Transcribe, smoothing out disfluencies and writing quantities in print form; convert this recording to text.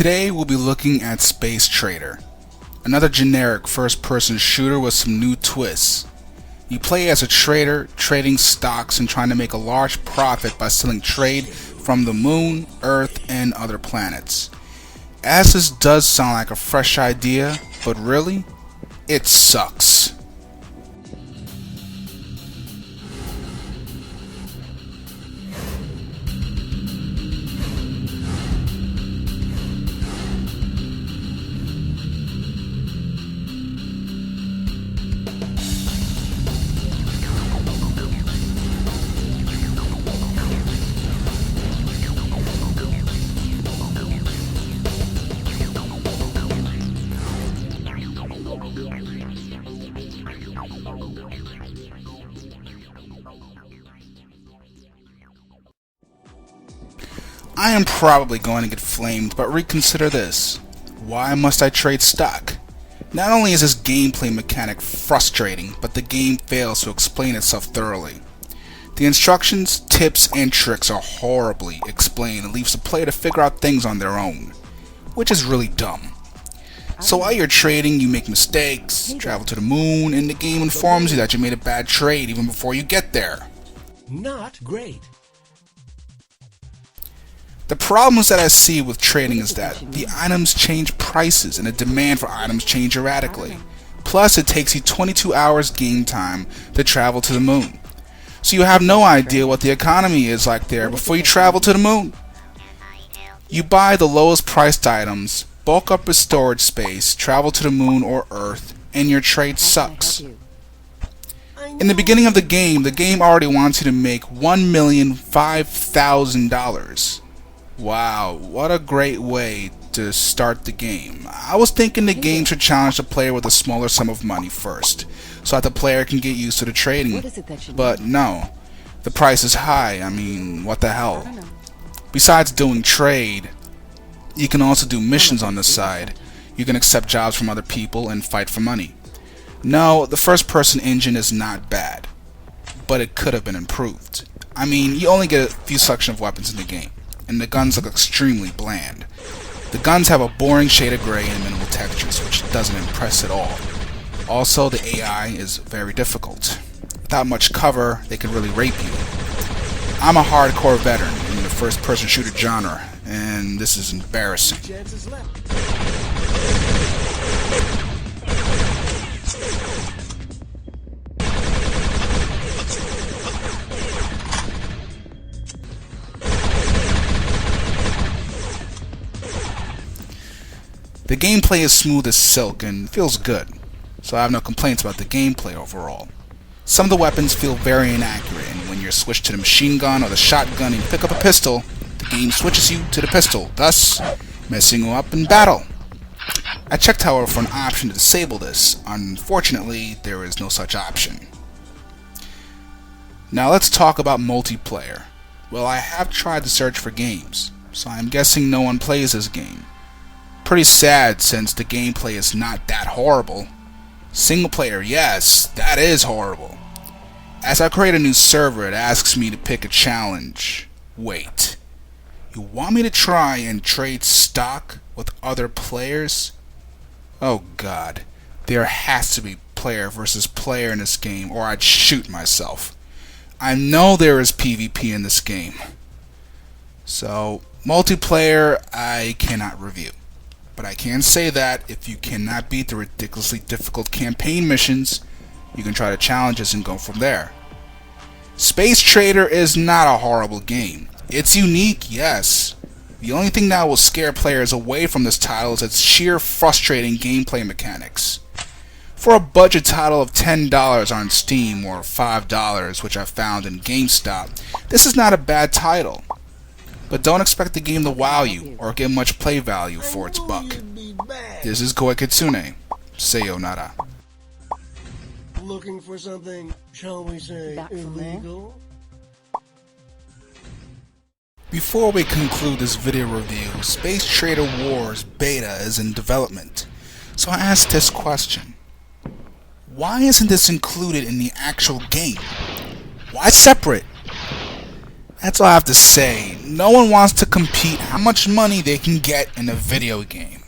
Today we'll be looking at Space Trader, another generic first-person shooter with some new twists. You play as a trader, trading stocks and trying to make a large profit by selling trade from the moon, Earth, and other planets. As this does sound like a fresh idea, but really, it sucks. I am probably going to get flamed, but reconsider this. Why must I trade stock? Not only is this gameplay mechanic frustrating, but the game fails to explain itself thoroughly. The instructions, tips, and tricks are horribly explained and leaves the player to figure out things on their own, which is really dumb. So while you're trading, you make mistakes, travel to the moon, and the game informs you that you made a bad trade even before you get there. Not great. The problems that I see with trading is that the items change prices and the demand for items change erratically. Plus, it takes you 22 hours game time to travel to the moon. So you have no idea what the economy is like there before you travel to the moon. You buy the lowest priced items, bulk up your storage space, travel to the moon or Earth, and your trade sucks. In the beginning of the game already wants you to make $1,005,000. Wow, what a great way to start the game. I was thinking the game should challenge the player with a smaller sum of money first, so that the player can get used to the trading. But no, the price is high. I mean, what the hell? Besides doing trade, you can also do missions on the side. You can accept jobs from other people and fight for money. No, the first-person engine is not bad, but it could have been improved. I mean, you only get a few selection of weapons in the game, and the guns look extremely bland. The guns have a boring shade of gray and minimal textures, which doesn't impress at all. Also, the AI is very difficult. Without much cover, they can really rape you. I'm a hardcore veteran in the first-person shooter genre, and this is embarrassing. The gameplay is smooth as silk and feels good, so I have no complaints about the gameplay overall. Some of the weapons feel very inaccurate, and when you're switched to the machine gun or the shotgun and you pick up a pistol, the game switches you to the pistol, thus messing you up in battle. I checked, however, for an option to disable this. Unfortunately, there is no such option. Now let's talk about multiplayer. Well, I have tried to search for games, so I'm guessing no one plays this game. Pretty sad since the gameplay is not that horrible. Single player, yes, that is horrible. As I create a new server, it asks me to pick a challenge. Wait, you want me to try and trade stock with other players? Oh god, there has to be player versus player in this game or I'd shoot myself. I know there is PvP in this game. So, multiplayer I cannot review. But I can say that if you cannot beat the ridiculously difficult campaign missions, you can try the challenges and go from there. Space Trader is not a horrible game. It's unique, yes. The only thing that will scare players away from this title is its sheer frustrating gameplay mechanics. For a budget title of $10 on Steam or $5, which I found in GameStop, this is not a bad title. But don't expect the game to wow you or get much play value for its buck. This is Koei Kitsune. Sayonara. Looking for something, shall we say, illegal? Before we conclude this video review, Space Trader Wars Beta is in development. So I asked this question. Why isn't this included in the actual game? Why separate? That's all I have to say. No one wants to compete how much money they can get in a video game.